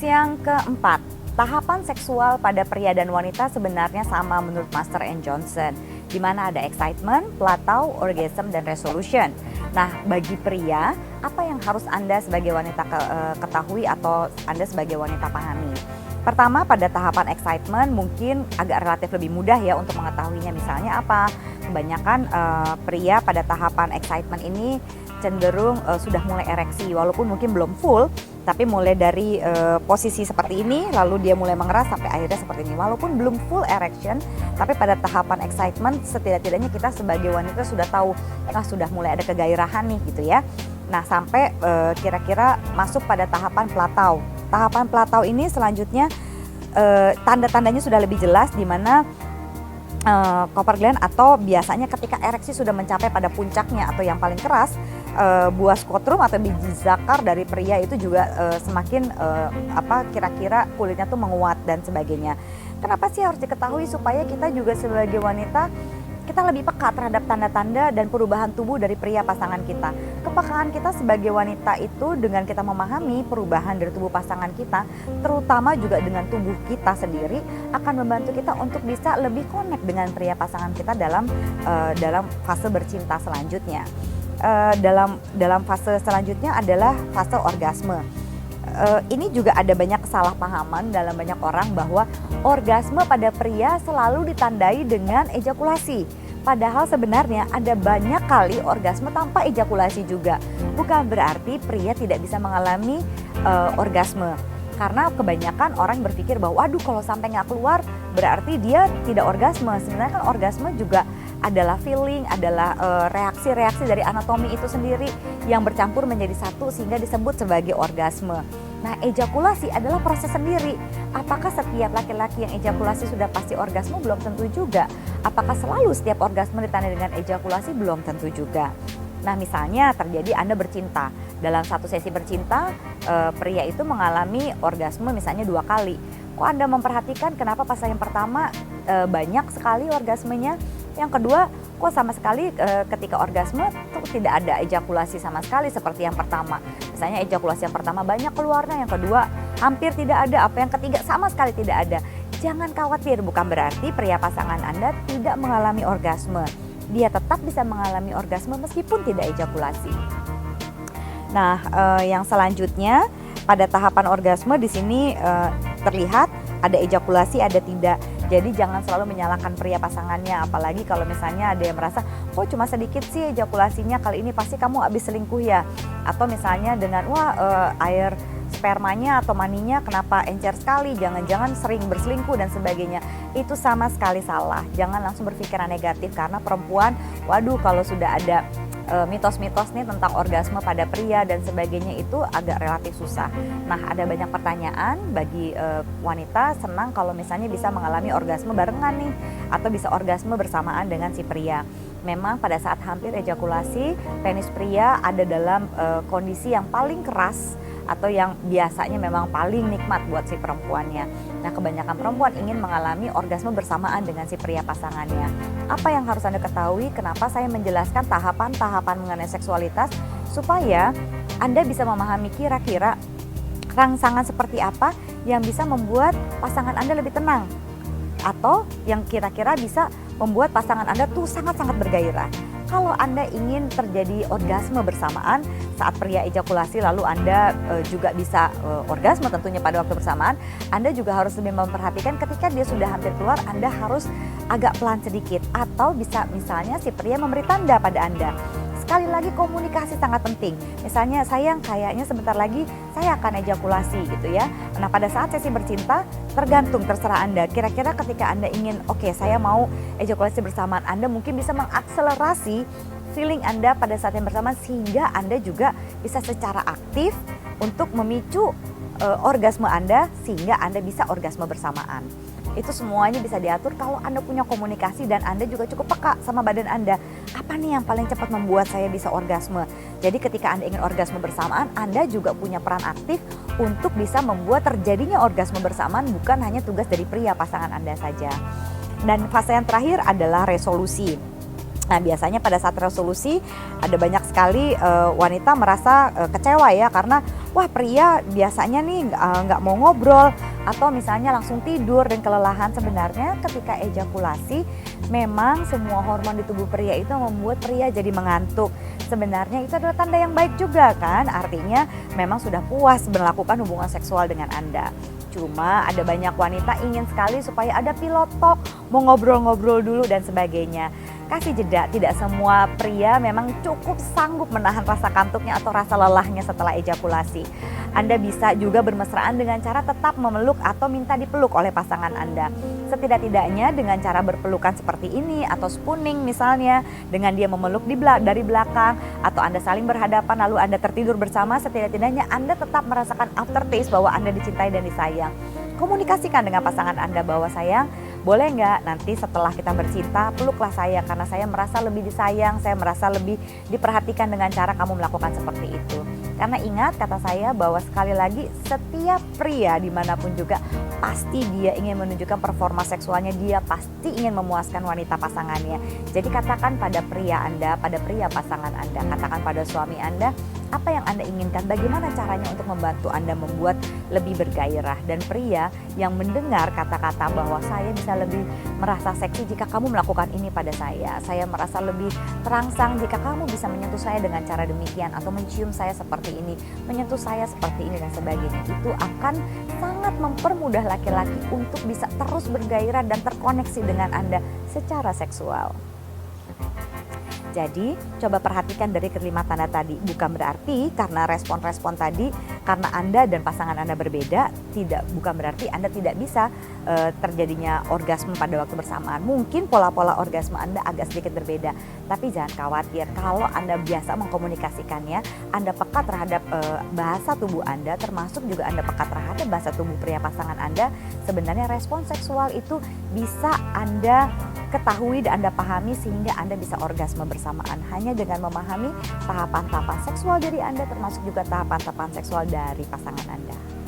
Yang keempat, tahapan seksual pada pria dan wanita sebenarnya sama menurut Master and Johnson, di mana ada excitement, plateau, orgasm, dan resolution. Nah, bagi pria, apa yang harus Anda sebagai wanita ketahui atau Anda sebagai wanita pahami? Pertama, pada tahapan excitement mungkin agak relatif lebih mudah ya untuk mengetahuinya. Misalnya apa? Kebanyakan pria pada tahapan excitement ini cenderung sudah mulai ereksi, walaupun mungkin belum full, tapi mulai dari posisi seperti ini, lalu dia mulai mengeras sampai akhirnya seperti ini. Walaupun belum full erection, tapi pada tahapan excitement setidak-tidaknya kita sebagai wanita sudah tahu, sudah mulai ada kegairahan nih gitu ya. Nah, sampai kira-kira masuk pada tahapan plateau. Tahapan plateau ini selanjutnya tanda-tandanya sudah lebih jelas, di mana Cooper gland atau biasanya ketika ereksi sudah mencapai pada puncaknya atau yang paling keras, buah skotrum atau biji zakar dari pria itu juga semakin kira-kira kulitnya tuh menguat dan sebagainya. Kenapa sih harus diketahui? Supaya kita juga sebagai wanita kita lebih peka terhadap tanda-tanda dan perubahan tubuh dari pria pasangan kita. Kepekaan kita sebagai wanita itu dengan kita memahami perubahan dari tubuh pasangan kita, terutama juga dengan tubuh kita sendiri, akan membantu kita untuk bisa lebih connect dengan pria pasangan kita dalam fase bercinta selanjutnya. Dalam fase selanjutnya adalah fase orgasme. Ini juga ada banyak kesalahpahaman dalam banyak orang bahwa orgasme pada pria selalu ditandai dengan ejakulasi. Padahal sebenarnya ada banyak kali orgasme tanpa ejakulasi juga. Bukan berarti pria tidak bisa mengalami orgasme. Karena kebanyakan orang berpikir bahwa waduh kalau sampai nggak keluar berarti dia tidak orgasme. Sebenarnya kan orgasme juga adalah feeling, adalah reaksi-reaksi dari anatomi itu sendiri yang bercampur menjadi satu sehingga disebut sebagai orgasme. Nah, ejakulasi adalah proses sendiri. Apakah setiap laki-laki yang ejakulasi sudah pasti orgasme? Belum tentu juga. Apakah selalu setiap orgasme ditandai dengan ejakulasi? Belum tentu juga. Nah, misalnya terjadi Anda bercinta. Dalam satu sesi bercinta, pria itu mengalami orgasme misalnya 2 kali. Kok Anda memperhatikan kenapa pas yang pertama banyak sekali orgasmenya? Yang kedua, kok sama sekali ketika orgasme tuh tidak ada ejakulasi sama sekali seperti yang pertama. Misalnya ejakulasi yang pertama banyak keluarnya, yang kedua hampir tidak ada, yang ketiga sama sekali tidak ada. Jangan khawatir, bukan berarti pria pasangan Anda tidak mengalami orgasme. Dia tetap bisa mengalami orgasme meskipun tidak ejakulasi. Nah, yang selanjutnya pada tahapan orgasme di sini terlihat ada ejakulasi, ada tidak. Jadi jangan selalu menyalahkan pria pasangannya, apalagi kalau misalnya ada yang merasa, kok cuma sedikit sih ejakulasinya, kali ini pasti kamu habis selingkuh ya. Atau misalnya dengan, air spermanya atau maninya kenapa encer sekali, jangan-jangan sering berselingkuh dan sebagainya. Itu sama sekali salah, jangan langsung berpikiran negatif karena perempuan, waduh kalau sudah ada mitos-mitos nih tentang orgasme pada pria dan sebagainya itu agak relatif susah. Nah, ada banyak pertanyaan bagi wanita senang kalau misalnya bisa mengalami orgasme barengan nih atau bisa orgasme bersamaan dengan si pria. Memang pada saat hampir ejakulasi, penis pria ada dalam kondisi yang paling keras atau yang biasanya memang paling nikmat buat si perempuannya. Nah, kebanyakan perempuan ingin mengalami orgasme bersamaan dengan si pria pasangannya. Apa yang harus Anda ketahui? Kenapa saya menjelaskan tahapan-tahapan mengenai seksualitas supaya Anda bisa memahami kira-kira rangsangan seperti apa yang bisa membuat pasangan Anda lebih tenang atau yang kira-kira bisa membuat pasangan Anda tuh sangat-sangat bergairah. Kalau Anda ingin terjadi orgasme bersamaan saat pria ejakulasi lalu Anda juga bisa orgasme tentunya pada waktu bersamaan, Anda juga harus lebih memperhatikan ketika dia sudah hampir keluar, Anda harus agak pelan sedikit atau bisa misalnya si pria memberi tanda pada Anda. Sekali lagi komunikasi sangat penting. Misalnya sayang kayaknya sebentar lagi saya akan ejakulasi gitu ya. Nah pada saat sesi bercinta terserah Anda. Kira-kira ketika Anda ingin saya mau ejakulasi bersamaan, Anda mungkin bisa mengakselerasi feeling Anda pada saat yang bersamaan sehingga Anda juga bisa secara aktif untuk memicu orgasme Anda sehingga Anda bisa orgasme bersamaan. Itu semuanya bisa diatur kalau Anda punya komunikasi dan Anda juga cukup peka sama badan Anda. Apa nih yang paling cepat membuat saya bisa orgasme? Jadi ketika Anda ingin orgasme bersamaan, Anda juga punya peran aktif untuk bisa membuat terjadinya orgasme bersamaan, bukan hanya tugas dari pria pasangan Anda saja. Dan fase yang terakhir adalah resolusi. Nah biasanya pada saat resolusi ada banyak sekali wanita merasa kecewa ya, karena wah pria biasanya nih nggak mau ngobrol atau misalnya langsung tidur dan kelelahan. Sebenarnya ketika ejakulasi memang semua hormon di tubuh pria itu membuat pria jadi mengantuk. Sebenarnya itu adalah tanda yang baik juga kan, artinya memang sudah puas melakukan hubungan seksual dengan Anda. Cuma ada banyak wanita ingin sekali supaya ada pilot talk, mau ngobrol-ngobrol dulu dan sebagainya. Kasih jeda, tidak semua pria memang cukup sanggup menahan rasa kantuknya atau rasa lelahnya setelah ejakulasi. Anda bisa juga bermesraan dengan cara tetap memeluk atau minta dipeluk oleh pasangan Anda. Setidak-tidaknya dengan cara berpelukan seperti ini atau spooning misalnya, dengan dia memeluk dari belakang atau Anda saling berhadapan lalu Anda tertidur bersama, setidak-tidaknya Anda tetap merasakan aftertaste bahwa Anda dicintai dan disayang. Komunikasikan dengan pasangan Anda bahwa sayang, boleh nggak nanti setelah kita bercinta peluklah saya karena saya merasa lebih disayang, saya merasa lebih diperhatikan dengan cara kamu melakukan seperti itu. Karena ingat kata saya bahwa sekali lagi setiap pria dimanapun juga pasti dia ingin menunjukkan performa seksualnya, dia pasti ingin memuaskan wanita pasangannya. Jadi katakan pada pria Anda, pada pria pasangan Anda, katakan pada suami Anda, apa yang Anda inginkan, bagaimana caranya untuk membantu Anda membuat lebih bergairah. Dan pria yang mendengar kata-kata bahwa saya bisa lebih merasa seksi jika kamu melakukan ini pada saya merasa lebih terangsang jika kamu bisa menyentuh saya dengan cara demikian, atau mencium saya seperti ini, menyentuh saya seperti ini dan sebagainya, itu akan sangat mempermudah laki-laki untuk bisa terus bergairah dan terkoneksi dengan Anda secara seksual. Jadi coba perhatikan dari kelima tanda tadi. Bukan berarti karena respon-respon tadi, karena Anda dan pasangan Anda berbeda, bukan berarti Anda tidak bisa terjadinya orgasme pada waktu bersamaan. Mungkin pola-pola orgasme Anda agak sedikit berbeda, tapi jangan khawatir. Kalau Anda biasa mengkomunikasikannya, Anda peka terhadap bahasa tubuh Anda, termasuk juga Anda peka terhadap bahasa tubuh pria pasangan Anda, sebenarnya respon seksual itu bisa Anda ketahui dan Anda pahami sehingga Anda bisa orgasme bersamaan hanya dengan memahami tahapan-tahapan seksual dari Anda, termasuk juga tahapan-tahapan seksual dari pasangan Anda.